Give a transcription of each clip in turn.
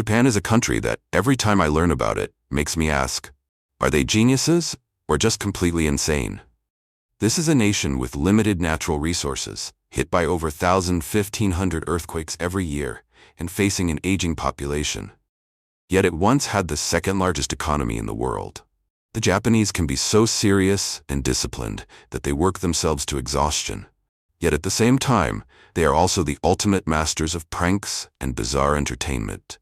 Japan is a country that, every time I learn about it, makes me ask, are they geniuses or just completely insane? This is a nation with limited natural resources, hit by over 1,500 earthquakes every year, and facing an aging population. Yet it once had the second largest economy in the world. The Japanese can be so serious and disciplined that they work themselves to exhaustion. Yet at the same time, they are also the ultimate masters of pranks and bizarre entertainment.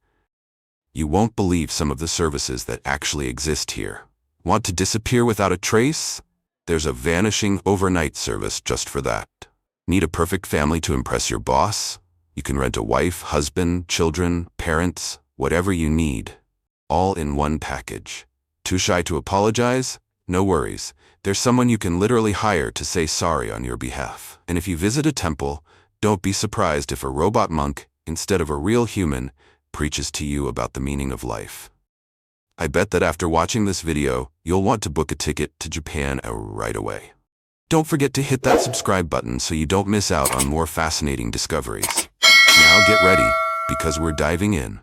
You won't believe some of the services that actually exist here. Want to disappear without a trace? There's a Vanishing overnight service just for that. Need a perfect family to impress your boss? You can rent a wife, husband, children, parents, whatever you need, all in one package. Too shy to apologize? No worries. There's someone you can literally hire to say sorry on your behalf. And if you visit a temple, don't be surprised if a robot monk, instead of a real human, preaches to you about the meaning of life. I bet that after watching this video, you'll want to book a ticket to Japan right away. Don't forget to hit that subscribe button so you don't miss out on more fascinating discoveries. Now get ready, because we're diving in.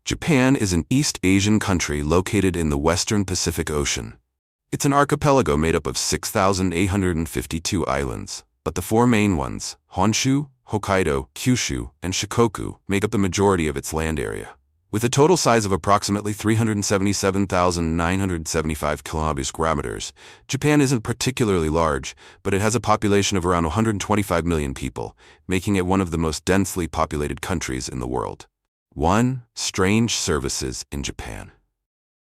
Japan is an East Asian country located in the western Pacific Ocean. It's an archipelago made up of 6,852 islands, but the four main ones, Honshu, Hokkaido, Kyushu, and Shikoku, make up the majority of its land area. With a total size of approximately 377,975 km², Japan isn't particularly large, but it has a population of around 125 million people, making it one of the most densely populated countries in the world. 1. Strange services in Japan.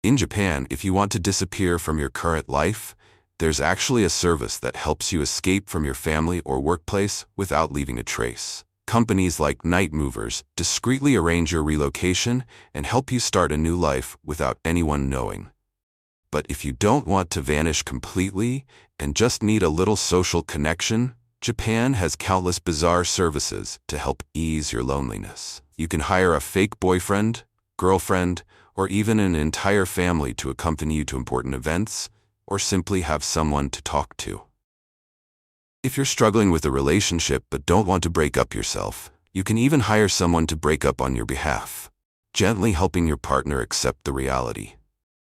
In Japan, if you want to disappear from your current life, there's actually a service that helps you escape from your family or workplace without leaving a trace. Companies like Night Movers discreetly arrange your relocation and help you start a new life without anyone knowing. But if you don't want to vanish completely and just need a little social connection, Japan has countless bizarre services to help ease your loneliness. You can hire a fake boyfriend, girlfriend, or even an entire family to accompany you to important events, or simply have someone to talk to. If you're struggling with a relationship but don't want to break up yourself, you can even hire someone to break up on your behalf, gently helping your partner accept the reality.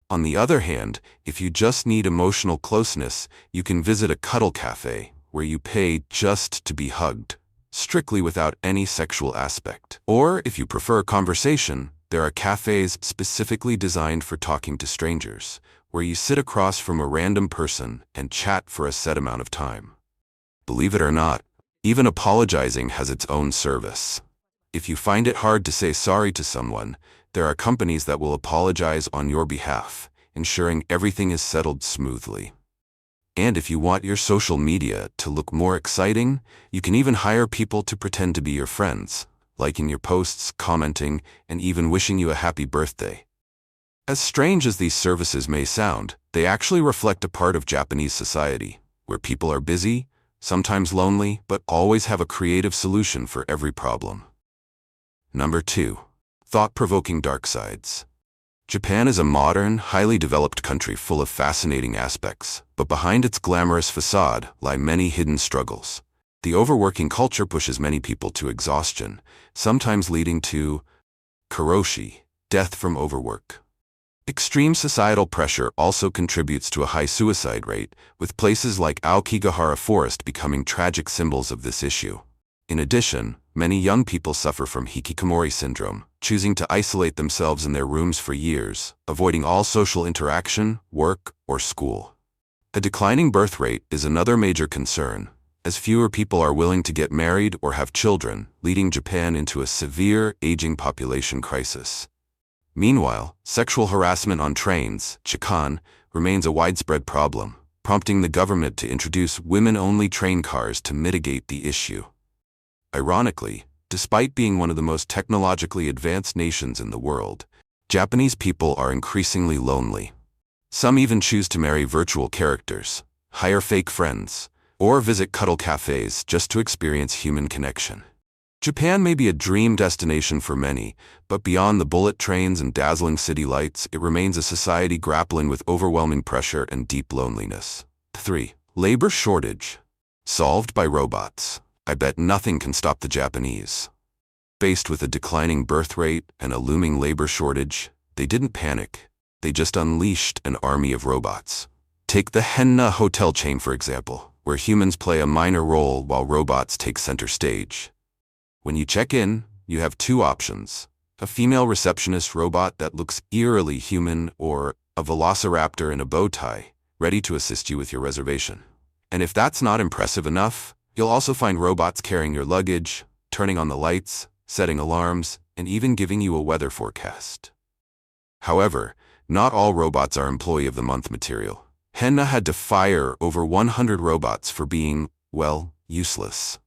On the other hand, if you just need emotional closeness, you can visit a cuddle cafe where you pay just to be hugged, strictly without any sexual aspect. Or, if you prefer conversation, there are cafes specifically designed for talking to strangers, where you sit across from a random person and chat for a set amount of time. Believe it or not, even apologizing has its own service. If you find it hard to say sorry to someone, there are companies that will apologize on your behalf, ensuring everything is settled smoothly. And if you want your social media to look more exciting, you can even hire people to pretend to be your friends, liking your posts, commenting, and even wishing you a happy birthday. As strange as these services may sound, they actually reflect a part of Japanese society, where people are busy, sometimes lonely, but always have a creative solution for every problem. Number 2. Thought-provoking dark sides. Japan is a modern, highly developed country full of fascinating aspects, but behind its glamorous facade lie many hidden struggles. The overworking culture pushes many people to exhaustion, sometimes leading to karoshi, death from overwork. Extreme societal pressure also contributes to a high suicide rate, with places like Aokigahara Forest becoming tragic symbols of this issue. In addition, many young people suffer from hikikomori syndrome, choosing to isolate themselves in their rooms for years, avoiding all social interaction, work, or school. A declining birth rate is another major concern, as fewer people are willing to get married or have children, leading Japan into a severe aging population crisis. Meanwhile, sexual harassment on trains, chikan, remains a widespread problem, prompting the government to introduce women-only train cars to mitigate the issue. Ironically, despite being one of the most technologically advanced nations in the world, Japanese people are increasingly lonely. Some even choose to marry virtual characters, hire fake friends, or visit cuddle cafes just to experience human connection. Japan may be a dream destination for many, but beyond the bullet trains and dazzling city lights, it remains a society grappling with overwhelming pressure and deep loneliness. 3. Labor shortage. Solved by robots. I bet nothing can stop the Japanese. Faced with a declining birth rate and a looming labor shortage, they didn't panic. They just unleashed an army of robots. Take the Henna hotel chain, for example, where humans play a minor role while robots take center stage. When you check in, you have two options: a female receptionist robot that looks eerily human, or a velociraptor in a bow tie, ready to assist you with your reservation. And if that's not impressive enough, you'll also find robots carrying your luggage, turning on the lights, setting alarms, and even giving you a weather forecast. However, not all robots are Employee of the Month material. Henna had to fire over 100 robots for being, well, useless.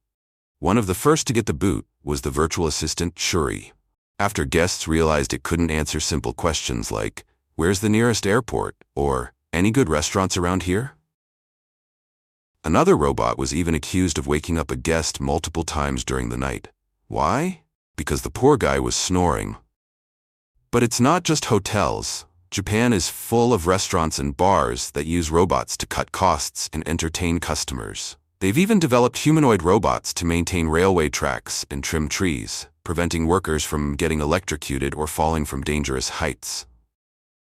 One of the first to get the boot was the virtual assistant Shuri. After guests realized it couldn't answer simple questions like, "Where's the nearest airport?" or "Any good restaurants around here?" Another robot was even accused of waking up a guest multiple times during the night. Why? Because the poor guy was snoring. But it's not just hotels. Japan is full of restaurants and bars that use robots to cut costs and entertain customers. They've even developed humanoid robots to maintain railway tracks and trim trees, preventing workers from getting electrocuted or falling from dangerous heights.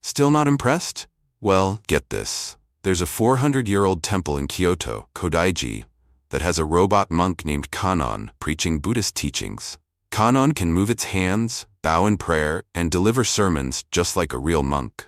Still not impressed? Well, get this. There's a 400-year-old temple in Kyoto, Kodaiji, that has a robot monk named Kannon preaching Buddhist teachings. Kannon can move its hands, bow in prayer, and deliver sermons just like a real monk.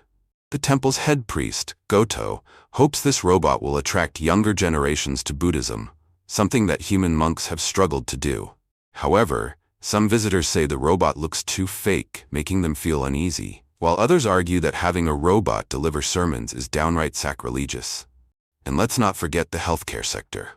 The temple's head priest, Goto, hopes this robot will attract younger generations to Buddhism, something that human monks have struggled to do. However, some visitors say the robot looks too fake, making them feel uneasy, while others argue that having a robot deliver sermons is downright sacrilegious. And let's not forget the healthcare sector.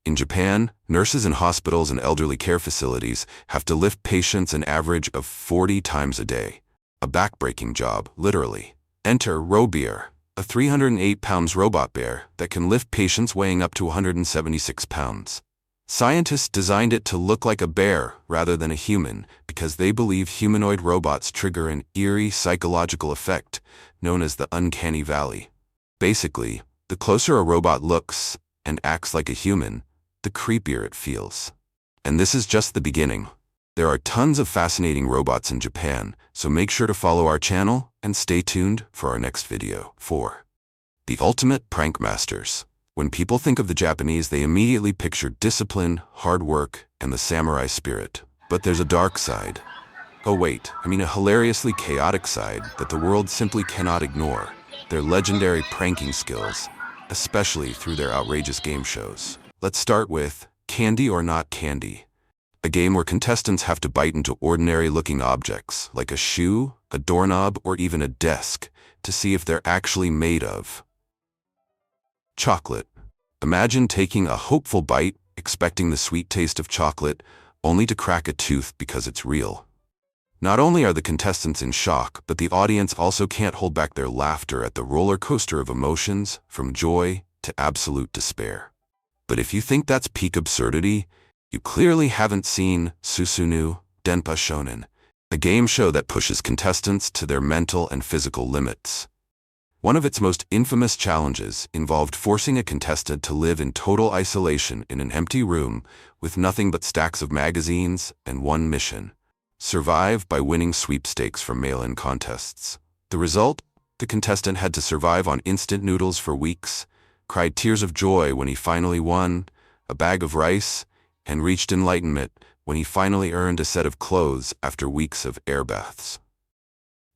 In Japan, nurses in hospitals and elderly care facilities have to lift patients an average of 40 times a day. A back-breaking job, literally. Enter Robear, a 308 pounds robot bear that can lift patients weighing up to 176 pounds. Scientists designed it to look like a bear rather than a human because they believe humanoid robots trigger an eerie psychological effect known as the uncanny valley. Basically, the closer a robot looks and acts like a human, the creepier it feels. And this is just the beginning. There are tons of fascinating robots in Japan, so make sure to follow our channel and stay tuned for our next video. 4. The ultimate prank masters. When people think of the Japanese, they immediately picture discipline, hard work, and the samurai spirit. But there's a dark side. Oh wait, I mean a hilariously chaotic side that the world simply cannot ignore. Their legendary pranking skills, especially through their outrageous game shows. Let's start with Candy or Not Candy, a game where contestants have to bite into ordinary-looking objects, like a shoe, a doorknob, or even a desk, to see if they're actually made of chocolate. Imagine taking a hopeful bite, expecting the sweet taste of chocolate, only to crack a tooth because it's real. Not only are the contestants in shock, but the audience also can't hold back their laughter at the roller coaster of emotions, from joy to absolute despair. But if you think that's peak absurdity, you clearly haven't seen Susunu Denpa Shonen, a game show that pushes contestants to their mental and physical limits. One of its most infamous challenges involved forcing a contestant to live in total isolation in an empty room with nothing but stacks of magazines and one mission: survive by winning sweepstakes from mail-in contests. The result? The contestant had to survive on instant noodles for weeks, cried tears of joy when he finally won a bag of rice, and reached enlightenment when he finally earned a set of clothes after weeks of air baths.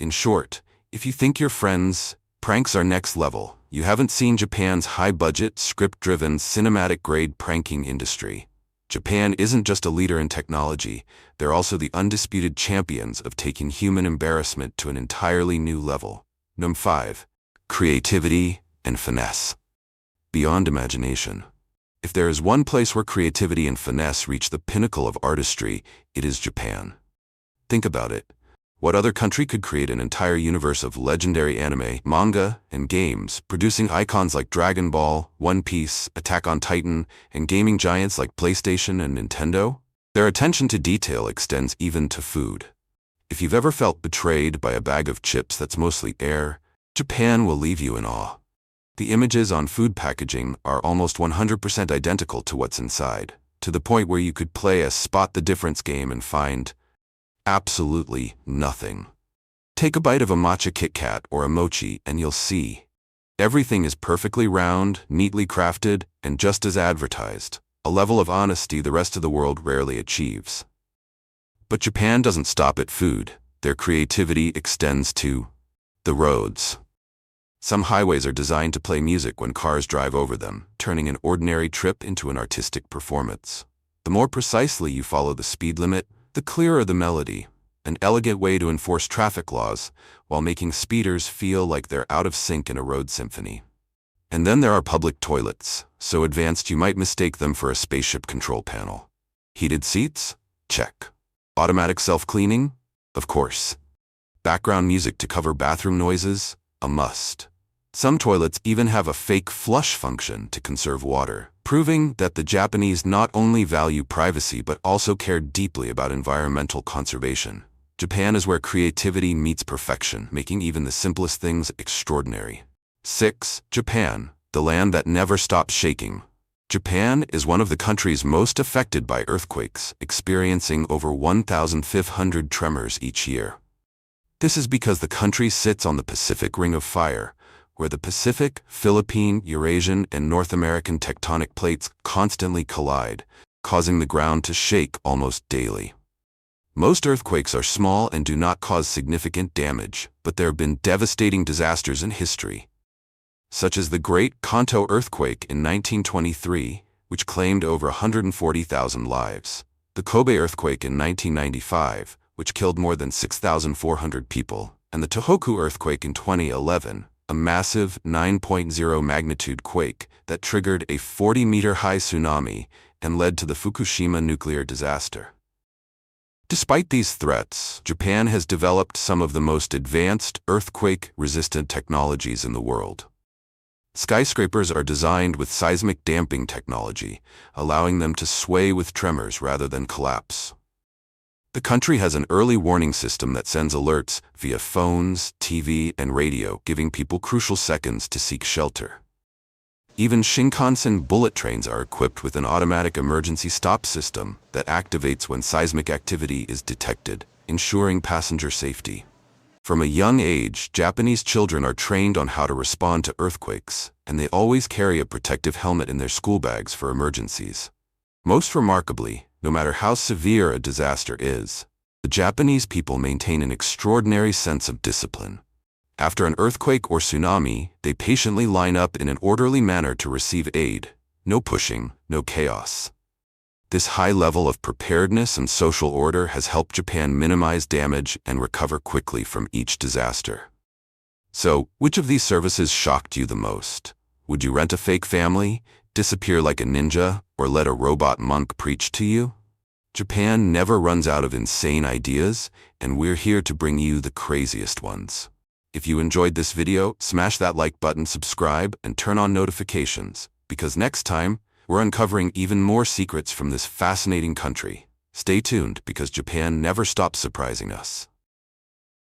In short, if you think your friends' pranks are next level, you haven't seen Japan's high-budget, script-driven, cinematic-grade pranking industry. Japan isn't just a leader in technology, they're also the undisputed champions of taking human embarrassment to an entirely new level. Number 5. Creativity and finesse. Beyond imagination. If there is one place where creativity and finesse reach the pinnacle of artistry, it is Japan. Think about it. What other country could create an entire universe of legendary anime, manga, and games, producing icons like Dragon Ball, One Piece, Attack on Titan, and gaming giants like PlayStation and Nintendo? Their attention to detail extends even to food. If you've ever felt betrayed by a bag of chips that's mostly air, Japan will leave you in awe. The images on food packaging are almost 100% identical to what's inside, to the point where you could play a spot the difference game and find Absolutely nothing. Take a bite of a matcha Kit Kat or a mochi and you'll see. Everything is perfectly round, neatly crafted, and just as advertised, a level of honesty the rest of the world rarely achieves. But Japan doesn't stop at food. Their creativity extends to the roads. Some highways are designed to play music when cars drive over them, turning an ordinary trip into an artistic performance. The more precisely you follow the speed limit, the clearer the melody, an elegant way to enforce traffic laws while making speeders feel like they're out of sync in a road symphony. And then there are public toilets, so advanced you might mistake them for a spaceship control panel. Heated seats? Check. Automatic self-cleaning? Of course. Background music to cover bathroom noises? A must. Some toilets even have a fake flush function to conserve water, proving that the Japanese not only value privacy but also care deeply about environmental conservation. Japan is where creativity meets perfection, making even the simplest things extraordinary. 6. Japan, the land that never stops shaking. Japan is one of the countries most affected by earthquakes, experiencing over 1,500 tremors each year. This is because the country sits on the Pacific Ring of Fire, where the Pacific, Philippine, Eurasian, and North American tectonic plates constantly collide, causing the ground to shake almost daily. Most earthquakes are small and do not cause significant damage, but there have been devastating disasters in history, such as the Great Kanto earthquake in 1923, which claimed over 140,000 lives, the Kobe earthquake in 1995, which killed more than 6,400 people, and the Tohoku earthquake in 2011, a massive 9.0 magnitude quake that triggered a 40-meter-high tsunami and led to the Fukushima nuclear disaster. Despite these threats, Japan has developed some of the most advanced earthquake-resistant technologies in the world. Skyscrapers are designed with seismic damping technology, allowing them to sway with tremors rather than collapse. The country has an early warning system that sends alerts via phones, TV, and radio, giving people crucial seconds to seek shelter. Even Shinkansen bullet trains are equipped with an automatic emergency stop system that activates when seismic activity is detected, ensuring passenger safety. From a young age, Japanese children are trained on how to respond to earthquakes, and they always carry a protective helmet in their school bags for emergencies. Most remarkably, no matter how severe a disaster is, the Japanese people maintain an extraordinary sense of discipline. After an earthquake or tsunami, they patiently line up in an orderly manner to receive aid. No pushing, no chaos. This high level of preparedness and social order has helped Japan minimize damage and recover quickly from each disaster. So, which of these services shocked you the most? Would you rent a fake family, disappear like a ninja, or let a robot monk preach to you? Japan never runs out of insane ideas, and we're here to bring you the craziest ones. If you enjoyed this video, smash that like button, subscribe, and turn on notifications, because next time, we're uncovering even more secrets from this fascinating country. Stay tuned, because Japan never stops surprising us.